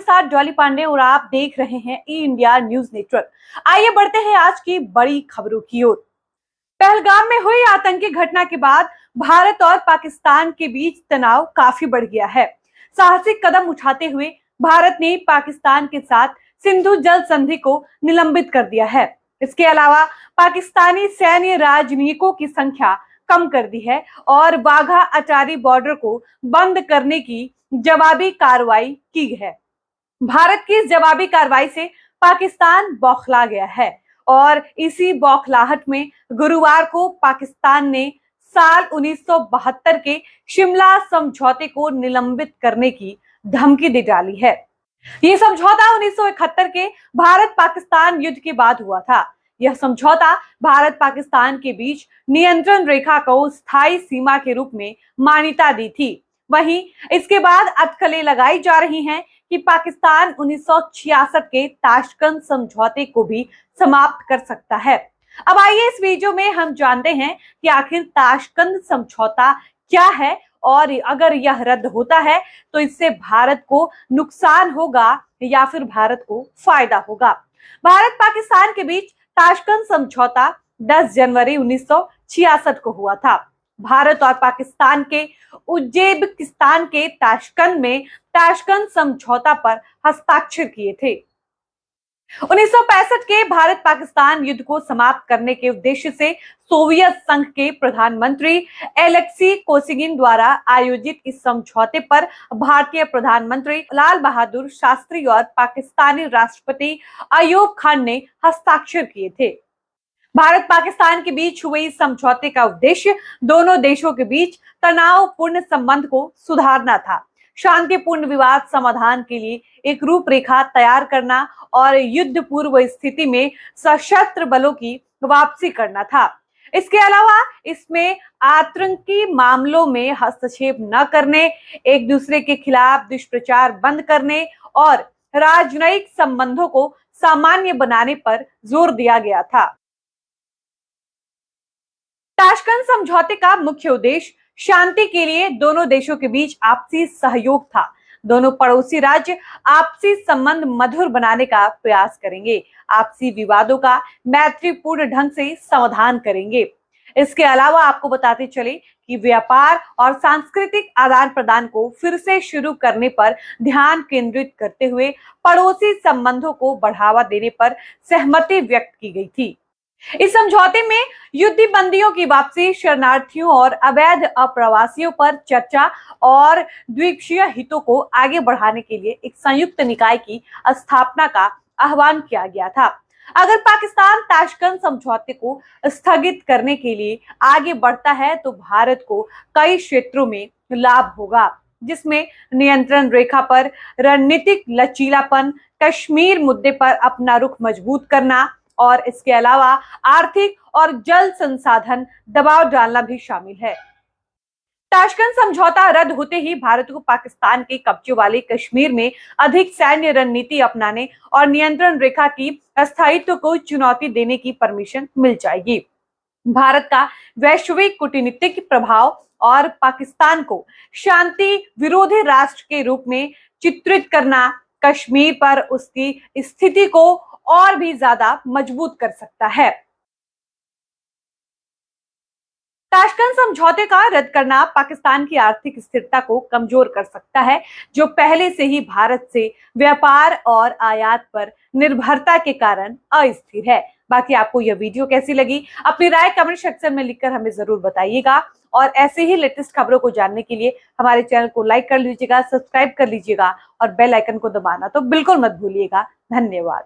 साथ डॉली पांडे और आप देख रहे हैं ई इंडिया न्यूज नेटवर्क। आइए बढ़ते हैं आज की बड़ी खबरों की ओर। पहलगाम में हुई आतंकी घटना के बाद भारत और पाकिस्तान के बीच तनाव काफी बढ़ गया है। साहसिक कदम उठाते हुए भारत ने पाकिस्तान के साथ सिंधु जल संधि को निलंबित कर दिया है। इसके अलावा पाकिस्तानी सैन्य राजनयिकों की संख्या कम कर दी है और वाघा अटारी बॉर्डर को बंद करने की जवाबी कार्रवाई की है। भारत की इस जवाबी कार्रवाई से पाकिस्तान बौखला गया है और इसी बौखलाहट में गुरुवार को पाकिस्तान ने साल 1972 के शिमला समझौते को निलंबित करने की धमकी दे डाली है। ये समझौता 1971 के भारत पाकिस्तान युद्ध के बाद हुआ था। यह समझौता भारत पाकिस्तान के बीच नियंत्रण रेखा को स्थायी सीमा के रूप में मान्यता दी थी। वहीं इसके बाद अटकलें लगाई जा रही हैं कि पाकिस्तान 1966 के ताशकंद समझौते को भी समाप्त कर सकता है। अब आइए इस वीडियो में हम जानते हैं कि आखिर ताशकंद समझौता क्या है और अगर यह रद्द होता है तो इससे भारत को नुकसान होगा या फिर भारत को फायदा होगा। भारत पाकिस्तान के बीच ताशकंद समझौता 10 जनवरी 1966 को हुआ था। भारत और पाकिस्तान के उज्बेकिस्तान के ताशकंद में ताशकंद समझौता पर हस्ताक्षर किए थे। 1965 के भारत पाकिस्तान युद्ध को समाप्त करने के उद्देश्य से सोवियत संघ के प्रधानमंत्री एलेक्सी कोसिगिन द्वारा आयोजित इस समझौते पर भारतीय प्रधानमंत्री लाल बहादुर शास्त्री और पाकिस्तानी राष्ट्रपति अयूब खान ने हस्ताक्षर किए थे। भारत पाकिस्तान के बीच हुए इस समझौते का उद्देश्य दोनों देशों के बीच तनावपूर्ण संबंध को सुधारना था, शांतिपूर्ण विवाद समाधान के लिए एक रूपरेखा तैयार करना और युद्ध पूर्व स्थिति में सशस्त्र बलों की वापसी करना था। इसके अलावा इसमें आतंकी मामलों में हस्तक्षेप न करने, एक दूसरे के खिलाफ दुष्प्रचार बंद करने और राजनयिक संबंधों को सामान्य बनाने पर जोर दिया गया था। ताशकंद समझौते का मुख्य उद्देश्य शांति के लिए दोनों देशों के बीच आपसी सहयोग था। दोनों पड़ोसी राज्य आपसी संबंध मधुर बनाने का प्रयास करेंगे, आपसी विवादों का मैत्रीपूर्ण ढंग से समाधान करेंगे। इसके अलावा आपको बताते चले कि व्यापार और सांस्कृतिक आदान प्रदान को फिर से शुरू करने पर ध्यान केंद्रित करते हुए पड़ोसी संबंधों को बढ़ावा देने पर सहमति व्यक्त की गई थी। इस समझौते में युद्ध बंदियों की वापसी, शरणार्थियों और अवैध अप्रवासियों पर चर्चा और द्विपक्षीय हितों को आगे बढ़ाने के लिए एक संयुक्त निकाय की स्थापना का आह्वान किया गया था। अगर पाकिस्तान ताशकंद समझौते को स्थगित करने के लिए आगे बढ़ता है तो भारत को कई क्षेत्रों में लाभ होगा, जिसमें नियंत्रण रेखा पर रणनीतिक लचीलापन, कश्मीर मुद्दे पर अपना रुख मजबूत करना और इसके अलावा आर्थिक और जल संसाधन दबाव डालना भी शामिल है। ताशकंद समझौता रद्द होते ही भारत को पाकिस्तान के कब्जे वाले कश्मीर में अधिक सैन्य रणनीति अपनाने और नियंत्रण रेखा की अस्थायित्व को चुनौती देने की परमिशन मिल जाएगी। भारत का वैश्विक कूटनीतिक प्रभाव और पाकिस्तान को शांति विरोधी राष्ट्र के रूप में चित्रित करना कश्मीर पर उसकी स्थिति को और भी ज्यादा मजबूत कर सकता है। ताशकंद समझौते का रद्द करना पाकिस्तान की आर्थिक स्थिरता को कमजोर कर सकता है, जो पहले से ही भारत से व्यापार और आयात पर निर्भरता के कारण अस्थिर है। बाकी आपको यह वीडियो कैसी लगी, अपनी राय कमेंट सेक्शन में लिखकर हमें जरूर बताइएगा और ऐसे ही लेटेस्ट खबरों को जानने के लिए हमारे चैनल को लाइक कर लीजिएगा, सब्सक्राइब कर लीजिएगा और बेल आइकन को दबाना तो बिल्कुल मत भूलिएगा। धन्यवाद।